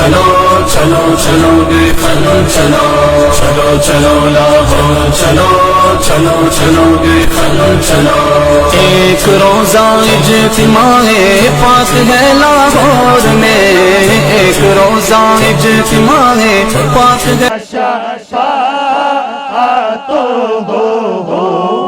چلو چلو چلو گے کل چلو چلو چلو لاہور چلو چلو چلو گے کل چلو ایک روزہ اجتماع پاک ہے لاہور میں ایک روزہ اجتماع پاک ہے شفاعت ہو